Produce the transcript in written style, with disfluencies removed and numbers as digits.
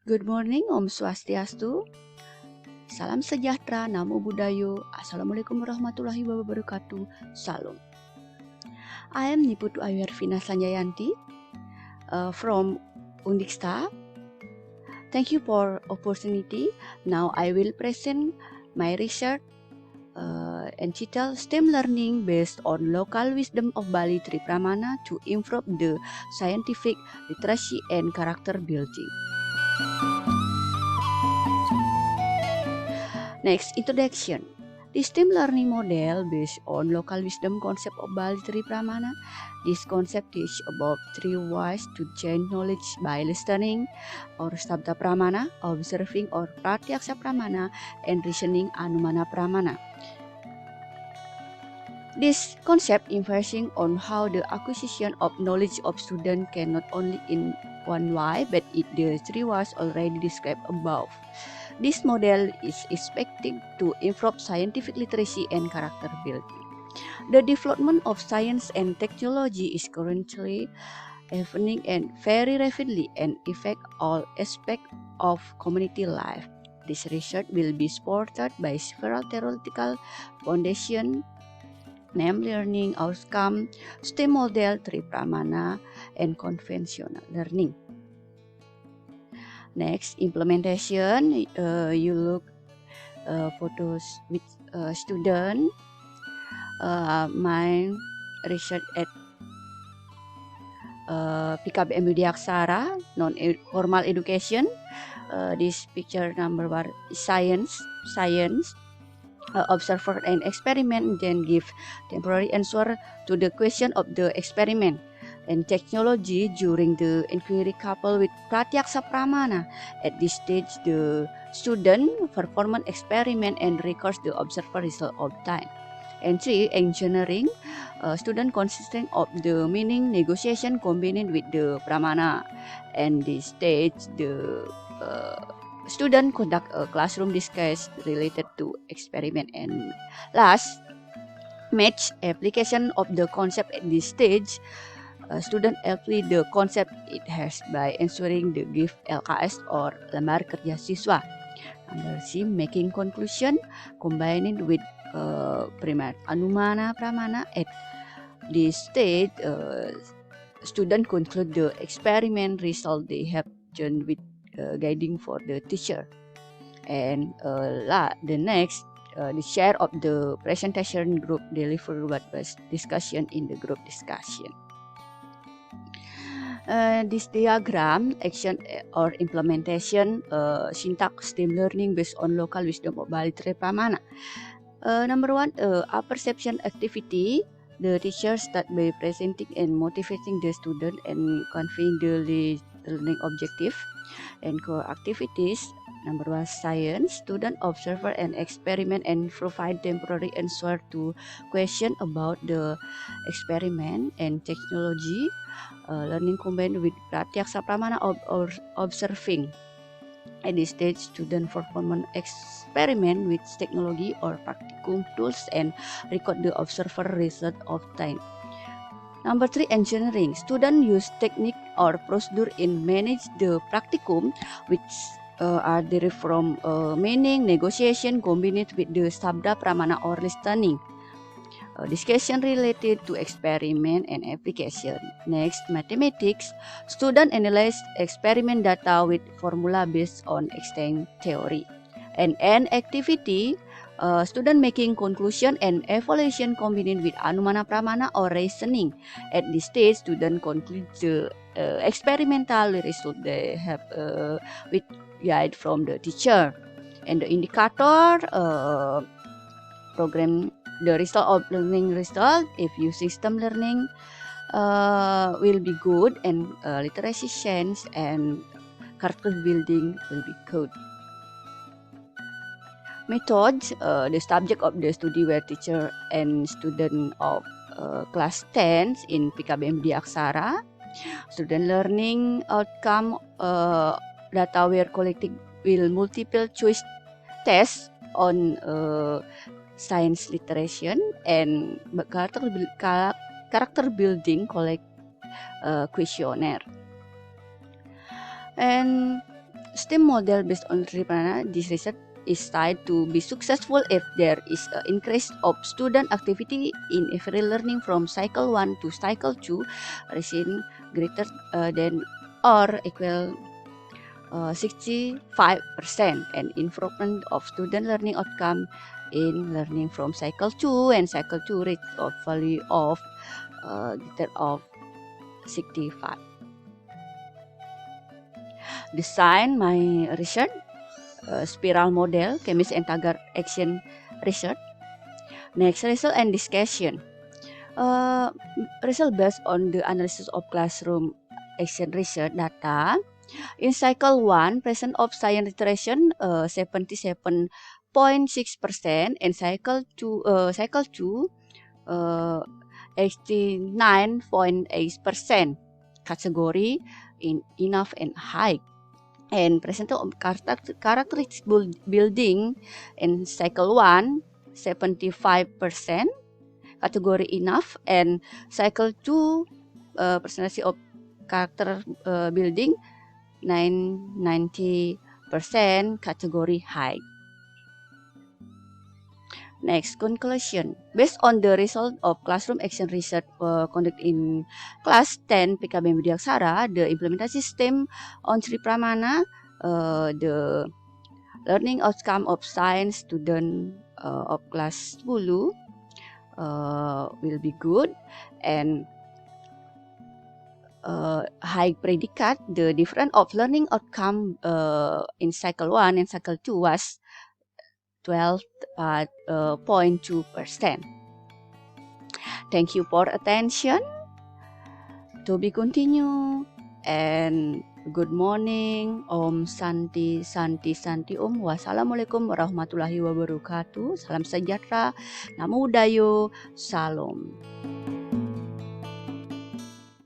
Good morning, Om Swastiastu. Salam sejahtera, Namo Buddhayo. Assalamualaikum warahmatullahi wabarakatuh. Salam. I am Niputu Ayurvina Sanjayanti from Undiksta. Thank you for opportunity. Now I will present my research entitled STEM learning based on local wisdom of Bali Tri Pramana to improve the scientific literacy and character building. Next, introduction. The STEM learning model based on local wisdom concept of Bali Tri Pramana. This concept is about three ways to gain knowledge by listening or Sabda Pramana, observing or Pratyaksa Pramana, and reasoning Anumana Pramana. This concept emphasizing on how the acquisition of knowledge of student can not only in one way, but in the three ways already described above. This model is expected to improve scientific literacy and character building. The development of science and technology is currently happening and very rapidly and affect all aspects of community life. This research will be supported by several theoretical foundations, namely learning outcome, STEM model, Tri Pramana, and conventional learning. Next, implementation. You look photos with student. My research at PKBM Widiaksara, non-formal education. This picture number one is science. Observer and experiment, then give temporary answer to the question of the experiment. And technology during the inquiry coupled with Pratyaksa Pramana. At this stage, the student perform an experiment and records the observer result of time. And three, engineering. Student consisting of the meaning negotiation combined with the Pramana. And this stage, the student conduct a classroom discussion related to experiment. And last, match application of the concept at this stage. Student apply the concept it has by answering the give LKS or lembar kerja siswa. Under C, making conclusion combined with primer Anumana Pramana. At this stage, student conclude the experiment result they have done with guiding for the teacher. And the next, the share of the presentation group deliver what was discussion in the group discussion. This diagram, action or implementation, syntax STEM learning based on local wisdom of Bali Tri Pramana. Number one, a perception activity. The teacher start by presenting and motivating the student and conveying the learning objective. And core activities. Number one, science. Student observer and experiment and provide temporary answer to question about the experiment. And technology. Learning combined with Pratyaksa Pramana or observing. At this stage, student perform an experiment with technology or practicum tools and record the observer result of time. Number three, engineering. Student use technique or procedure in manage the practicum, which are derived from meaning, negotiation, combined with the Sabda Pramana or listening. Discussion related to experiment and application. Next, mathematics. Student analyze experiment data with formula based on extent theory. And end activity, student making conclusion and evaluation combined with Anumana Pramana or reasoning. At this stage, student conclude the experimental result they have with guide from the teacher. And the indicator, program the result of learning result if you system learning will be good, and literacy science and character building will be good. Methods, the subject of the study were teacher and student of class 10 in PKBM Widiaksara. Student learning outcome, data were collected will multiple choice test on science literacy and character building collect questionnaire. And STEM model based on Tripanana, this research is tied to be successful if there is an increase of student activity in every learning from cycle 1 to cycle 2, reaching greater than or equal 65% and improvement of student learning outcome in learning from cycle 2 and cycle 2 reach of value of greater of 65. Design my research spiral model, chemist and target action research. Next, result and discussion. Result based on the analysis of classroom action research data. In cycle 1, percent of science iteration 77.6%, and cycle 2 89.8%. Category in enough and high. And percentage of characteristic building in cycle 1 75%, category enough, and cycle 2 percentage of character building 90%, category high. Next, conclusion. Based on the result of classroom action research conducted in class 10 PKB Widyasara, the implementation system on Sri Pramana, the learning outcome of science student of class 10 will be good, and high predicate. The difference of learning outcome in cycle 1 and cycle 2 was 12.2%. Thank you for attention. To be continued, and good morning. Om Santi Santi Santi Om. Wassalamualaikum warahmatullahi wabarakatuh. Salam sejahtera. Namo Buddhaya. Salam.